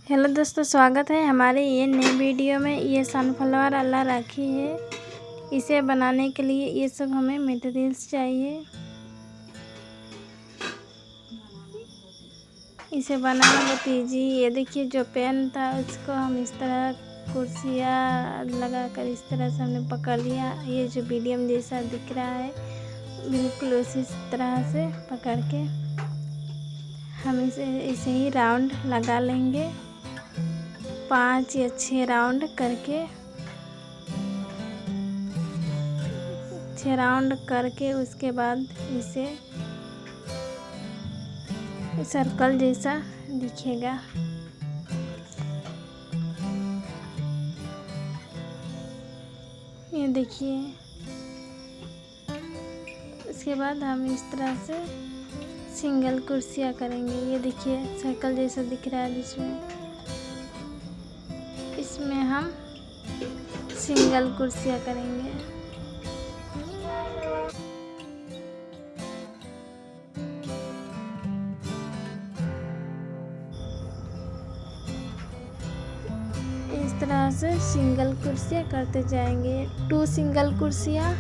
Hello दोस्तों, स्वागत है हमारे ये नए वीडियो में। ये सनफ्लावर वाला राखी है। इसे बनाने के लिए ये सब हमें मटेरियल्स चाहिए। इसे बनाना बहुत ईजी। ये देखिए, जो पेन था उसको हम इस तरह कुर्सिया लगाकर इस तरह से हमने पकड़ लिया। ये जो मीडियम जैसा दिख रहा है, बिल्कुल उसी तरह से पकड़ के हम इसे ही राउंड लगा लेंगे। 5 या 6 राउंड करके 6 राउंड करके उसके बाद इसे सर्कल जैसा दिखेगा। ये देखिए, उसके बाद हम इस तरह से सिंगल कुर्सियाँ करेंगे। ये देखिए, सर्कल जैसा दिख रहा है बीच में। इसमें हम सिंगल कुर्सियाँ करेंगे। इस तरह से सिंगल कुर्सियाँ करते जाएंगे। 2 सिंगल कुर्सियाँ,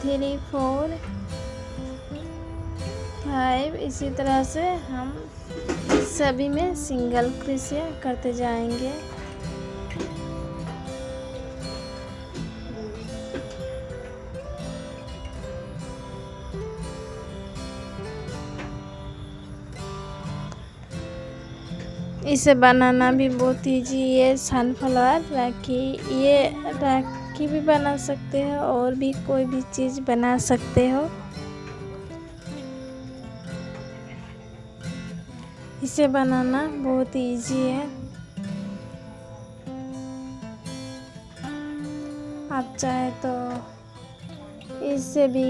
3 4 5। इसी तरह से हम सभी में सिंगल क्रोशिया करते जाएंगे। इसे बनाना भी बहुत ईजी है। सनफ्लावर राखी, ये राखी भी बना सकते हो और भी कोई भी चीज़ बना सकते हो। इसे बनाना बहुत इजी है। आप चाहे तो इससे भी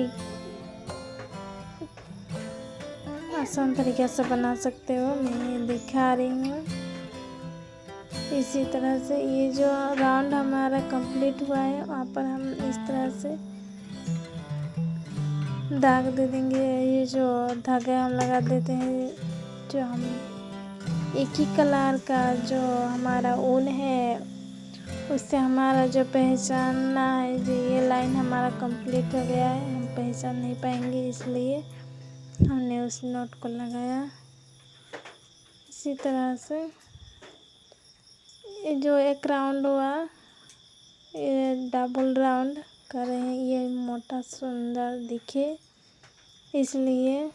आसान तरीके से बना सकते हो। मैं ये दिखा रही हूँ। इसी तरह से ये जो राउंड हमारा कंप्लीट हुआ है, वहाँ पर हम इस तरह से दाग दे देंगे। ये जो धागा हम लगा देते हैं, जो हम एक ही कलर का जो हमारा ऊन है, उससे हमारा जो पहचानना है, जो ये लाइन हमारा कंप्लीट हो गया है, हम पहचान नहीं पाएंगे, इसलिए हमने उस नोट को लगाया। इसी तरह से ये जो एक राउंड हुआ, ये डबल राउंड कर रहे हैं। ये मोटा सुंदर दिखे, इसलिए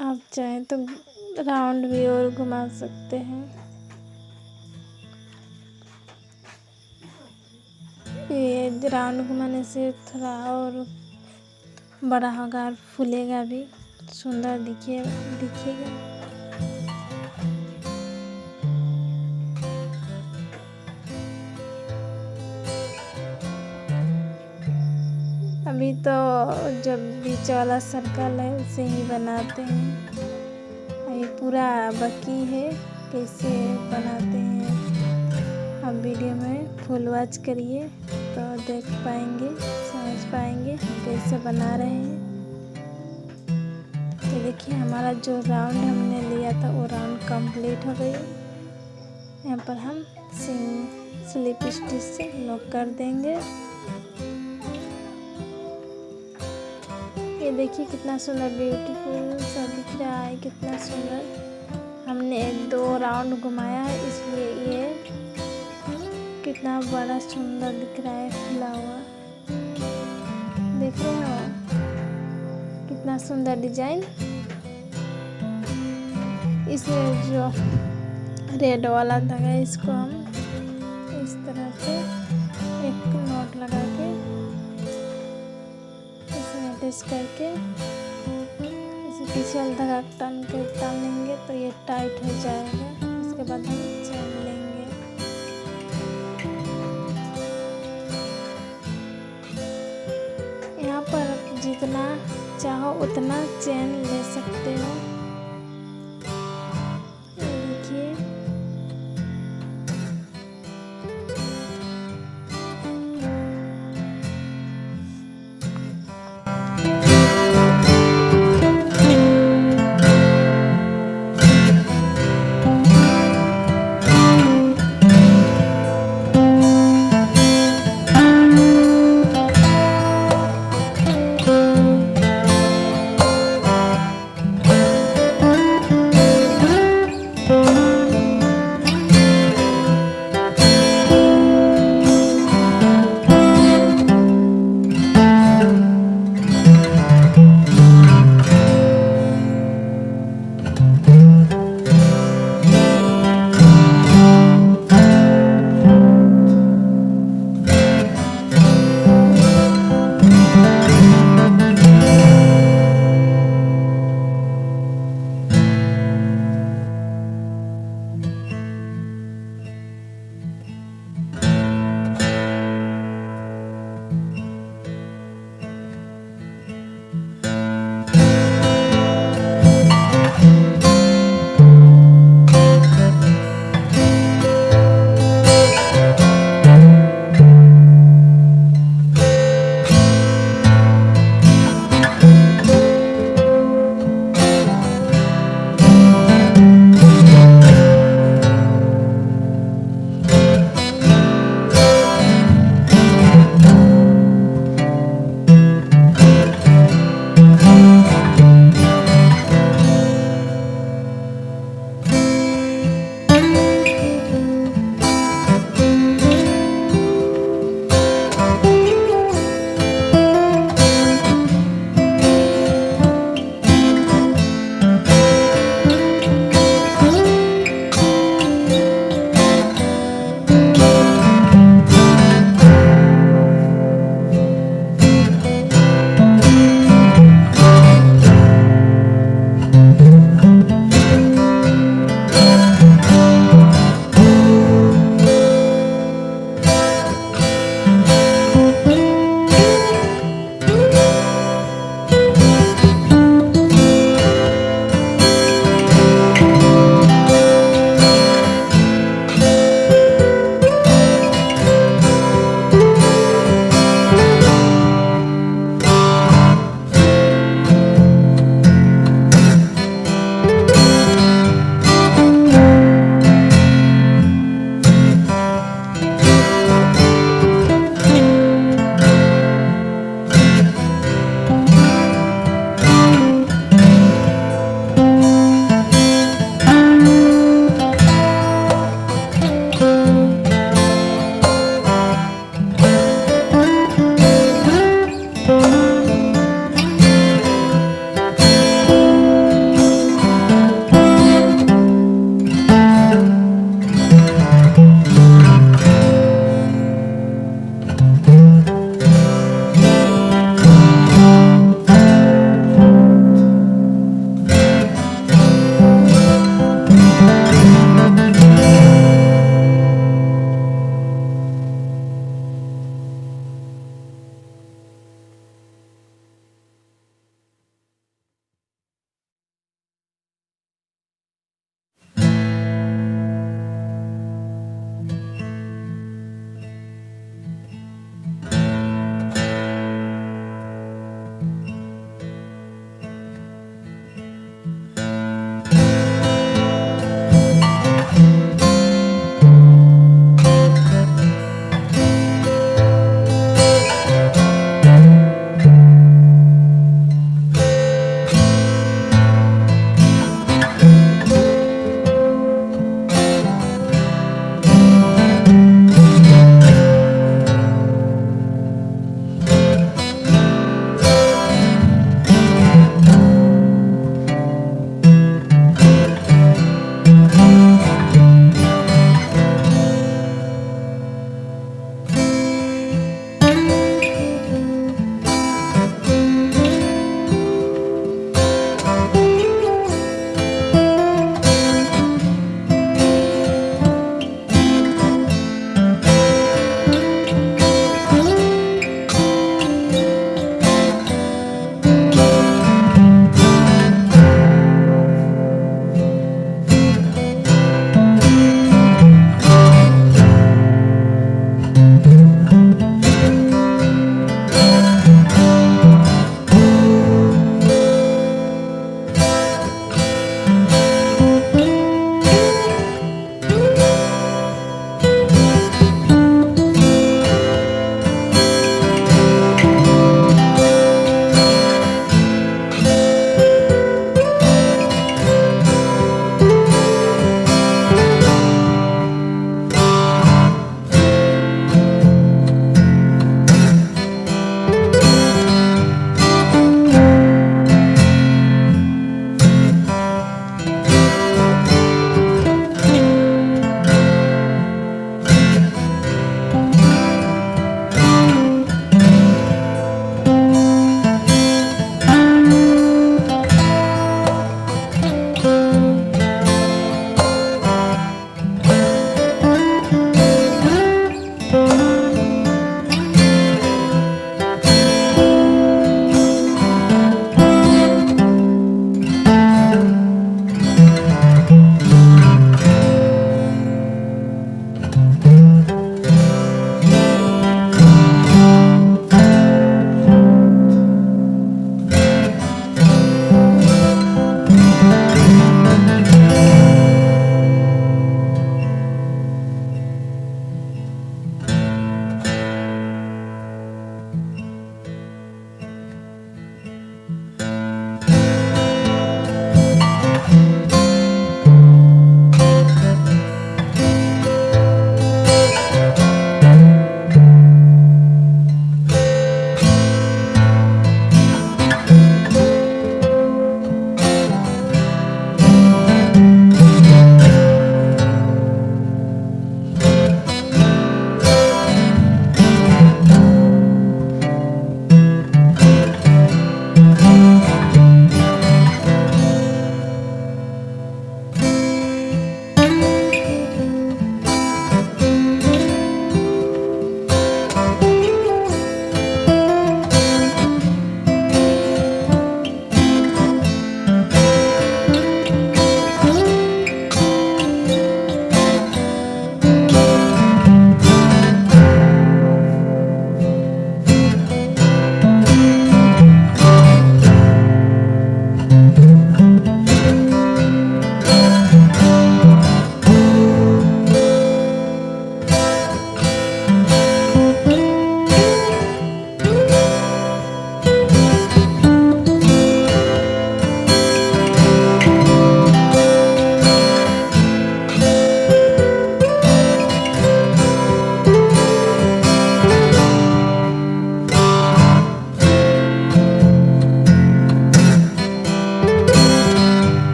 आप चाहें तो राउंड भी और घुमा सकते हैं। ये राउंड घुमाने से थोड़ा और बड़ा होगा और फूलेगा भी, सुंदर दिखेगा। अभी तो जब बीच वाला सर्कल है उसे ही बनाते हैं। ये पूरा बाकी है, कैसे बनाते हैं आप वीडियो में फुल वॉच करिए तो देख पाएंगे, समझ पाएंगे हम कैसे बना रहे हैं। ये देखिए, हमारा जो राउंड हमने लिया था वो राउंड कंप्लीट हो गई। यहाँ पर हम स्लिप स्टिच से लॉक कर देंगे। ये देखिए, कितना सुंदर ब्यूटीफुल सा दिख रहा है, कितना सुंदर। हमने 2 राउंड घुमाया है, इसलिए ये कितना बड़ा सुंदर दिख रहा है, फुला हुआ। देख रहे हो कितना सुंदर डिजाइन। इसमें जो रेड वाला धागा है, इसको हम इस तरह से एक नोट लगा के इसमें अटैच करके इसे पीछे वाला धागा टान लेंगे तो ये टाइट हो जाएगा। उसके बाद हम चैन लेंगे। यहाँ पर जितना चाहो उतना चैन ले सकते हो।